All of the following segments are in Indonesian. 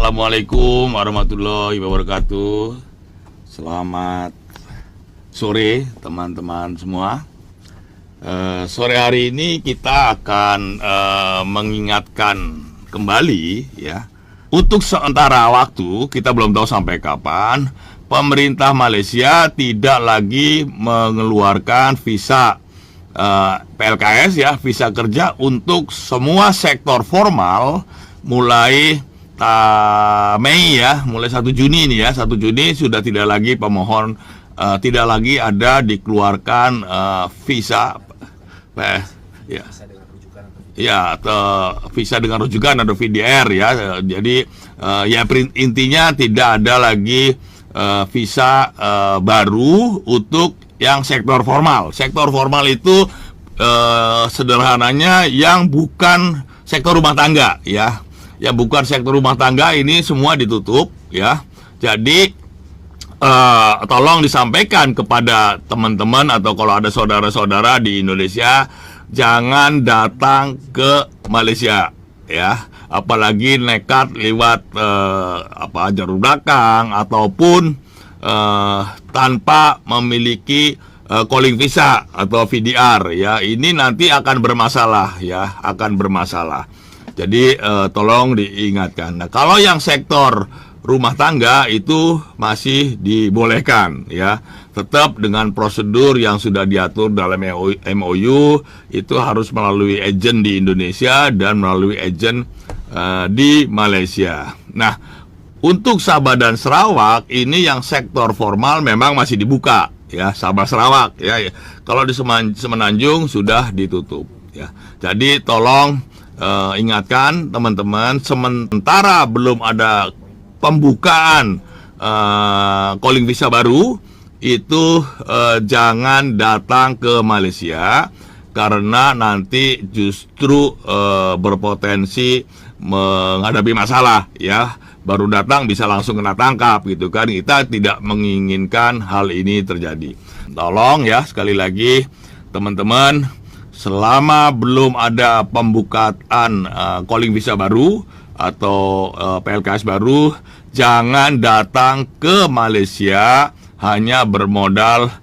Assalamualaikum warahmatullahi wabarakatuh. Selamat sore teman-teman semua. Sore hari ini kita akan mengingatkan kembali ya. Untuk sementara waktu, kita belum tahu sampai kapan, pemerintah Malaysia tidak lagi mengeluarkan visa PLKS ya, visa kerja untuk semua sektor formal mulai Mei ya, mulai 1 Juni ini ya, 1 Juni sudah tidak lagi pemohon tidak lagi ada dikeluarkan visa ya. Ya, visa dengan rujukan atau VDR ya. Jadi ya intinya tidak ada lagi visa baru untuk yang sektor formal. Sektor formal itu sederhananya yang bukan sektor rumah tangga ya. Ya bukan sektor rumah tangga ini semua ditutup ya. Jadi tolong disampaikan kepada teman-teman atau kalau ada saudara-saudara di Indonesia, jangan datang ke Malaysia ya, apalagi nekat lewat jalur belakang ataupun tanpa memiliki calling visa atau VDR ya. Ini nanti akan bermasalah ya, akan bermasalah. Jadi tolong diingatkan. Nah, kalau yang sektor rumah tangga itu masih dibolehkan ya, tetap dengan prosedur yang sudah diatur dalam MOU, itu harus melalui agen di Indonesia dan melalui agen di Malaysia. Nah, untuk Sabah dan Sarawak ini yang sektor formal memang masih dibuka ya, Sabah Sarawak ya. Kalau di Semenanjung sudah ditutup ya. Jadi tolong ingatkan teman-teman, sementara belum ada pembukaan calling visa baru itu jangan datang ke Malaysia karena nanti justru berpotensi menghadapi masalah ya. Baru datang bisa langsung kena tangkap gitu kan. Kita tidak menginginkan hal ini terjadi. Tolong ya, sekali lagi teman-teman, selama belum ada pembukaan calling visa baru atau PLKS baru, jangan datang ke Malaysia hanya bermodal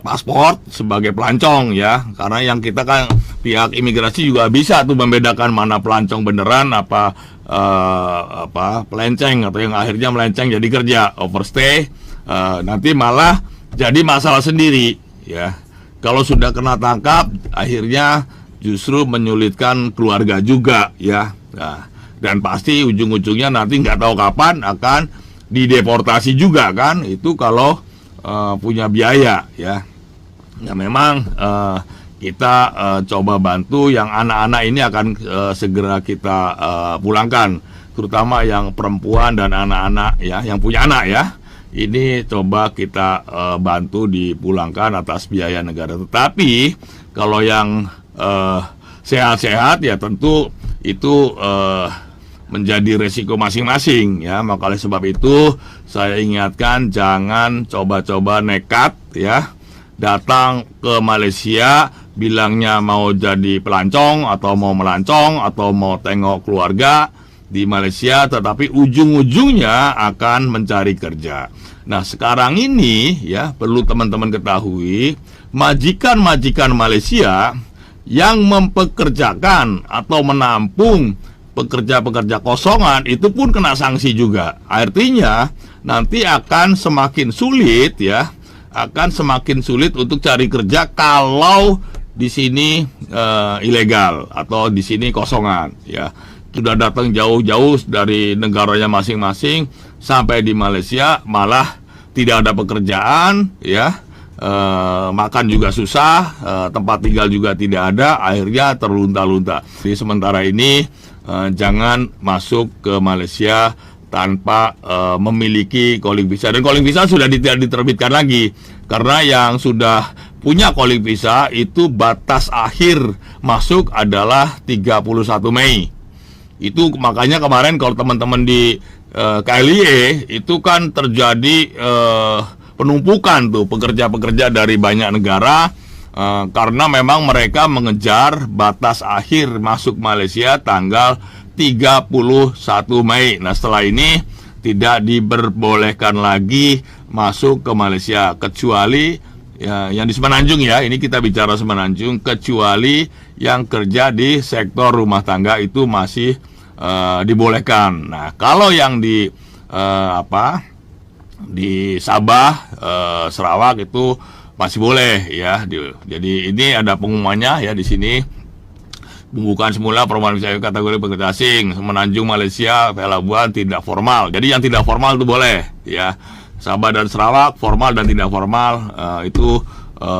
paspor sebagai pelancong ya. Karena yang kita kan pihak imigrasi juga bisa tuh membedakan mana pelancong beneran, apa pelenceng atau yang akhirnya melenceng jadi kerja overstay, nanti malah jadi masalah sendiri ya. Kalau sudah kena tangkap, akhirnya justru menyulitkan keluarga juga ya. Nah, dan pasti ujung-ujungnya nanti nggak tahu kapan akan dideportasi juga kan. Itu kalau punya biaya ya. Ya memang kita coba bantu yang anak-anak ini akan segera kita pulangkan, terutama yang perempuan dan anak-anak ya, yang punya anak ya. Ini coba kita bantu dipulangkan atas biaya negara. Tetapi kalau yang sehat-sehat ya tentu itu menjadi resiko masing-masing ya. Maka oleh sebab itu saya ingatkan, jangan coba-coba nekat ya datang ke Malaysia bilangnya mau jadi pelancong atau mau melancong atau mau tengok keluarga di Malaysia, tetapi ujung-ujungnya akan mencari kerja. Nah, sekarang ini ya perlu teman-teman ketahui, majikan-majikan Malaysia yang mempekerjakan atau menampung pekerja-pekerja kosongan itu pun kena sanksi juga. Artinya nanti akan semakin sulit ya, akan semakin sulit untuk cari kerja kalau di sini ilegal atau di sini kosongan ya. Sudah datang jauh-jauh dari negaranya masing-masing sampai di Malaysia malah tidak ada pekerjaan ya, makan juga susah, tempat tinggal juga tidak ada, akhirnya terlunta-lunta. Jadi sementara ini jangan masuk ke Malaysia tanpa memiliki calling visa. Dan calling visa sudah tidak diterbitkan lagi, karena yang sudah punya calling visa itu batas akhir masuk adalah 31 Mei. Itu makanya kemarin kalau teman-teman di KLIA itu kan terjadi penumpukan tuh pekerja-pekerja dari banyak negara, karena memang mereka mengejar batas akhir masuk Malaysia tanggal 31 Mei. Nah, setelah ini tidak diperbolehkan lagi masuk ke Malaysia kecuali ya, yang di Semenanjung ya. Ini kita bicara Semenanjung, kecuali yang kerja di sektor rumah tangga itu masih dibolehkan. Nah, kalau yang di Sabah, Sarawak itu masih boleh ya. Jadi ini ada pengumumannya ya di sini. Pembukaan semula perumahan wisata kategori pekerja asing, Semenanjung Malaysia, pelabuhan tidak formal. Jadi yang tidak formal itu boleh ya. Sabah dan Sarawak formal dan tidak formal itu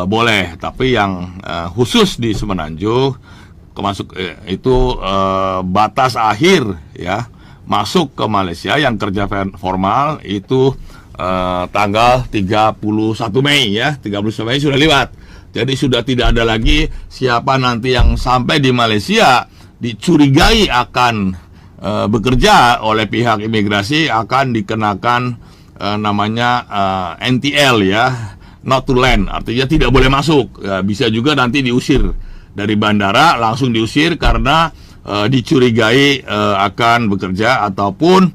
boleh. Tapi yang khusus di Semenanjung itu batas akhir ya masuk ke Malaysia yang kerja formal itu tanggal 31 Mei ya. 31 Mei sudah lewat. Jadi sudah tidak ada lagi siapa nanti yang sampai di Malaysia dicurigai akan bekerja oleh pihak imigrasi akan dikenakan namanya NTL ya, not to land, artinya tidak boleh masuk. Bisa juga nanti diusir dari bandara, langsung diusir karena dicurigai akan bekerja ataupun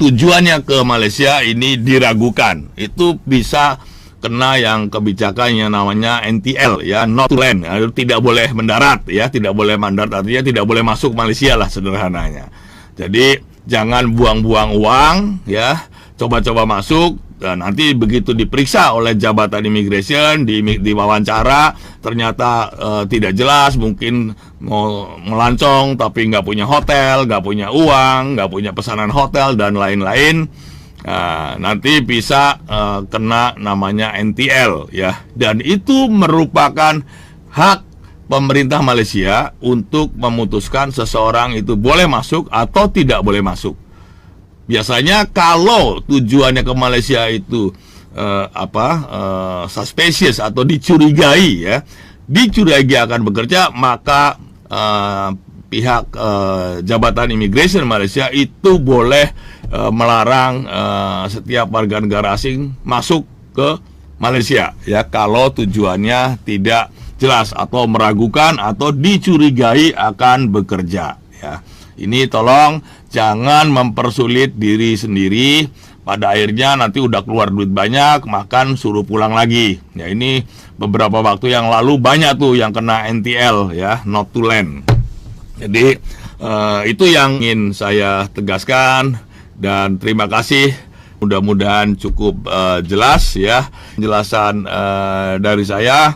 tujuannya ke Malaysia ini diragukan. Itu bisa kena yang kebijakan yang namanya NTL ya, not to land, tidak boleh mendarat ya, tidak boleh mendarat artinya tidak boleh masuk Malaysia lah sederhananya. Jadi jangan buang-buang uang ya, coba-coba masuk. Dan nanti begitu diperiksa oleh jabatan immigration, diwawancara ternyata tidak jelas, mungkin mau melancong tapi nggak punya hotel, nggak punya uang, nggak punya pesanan hotel dan lain-lain. Nah, nanti bisa kena namanya NTL ya, dan itu merupakan hak pemerintah Malaysia untuk memutuskan seseorang itu boleh masuk atau tidak boleh masuk. Biasanya kalau tujuannya ke Malaysia itu suspicious atau dicurigai ya, dicurigai akan bekerja, maka pihak jabatan immigration Malaysia itu boleh melarang setiap warga negara asing masuk ke Malaysia ya, kalau tujuannya tidak jelas atau meragukan atau dicurigai akan bekerja ya. Ini tolong jangan mempersulit diri sendiri. Pada akhirnya nanti udah keluar duit banyak, makan suruh pulang lagi. Ya, ini beberapa waktu yang lalu banyak tuh yang kena NTL ya, not to land. Jadi itu yang ingin saya tegaskan, dan terima kasih. Mudah-mudahan cukup jelas ya penjelasan dari saya.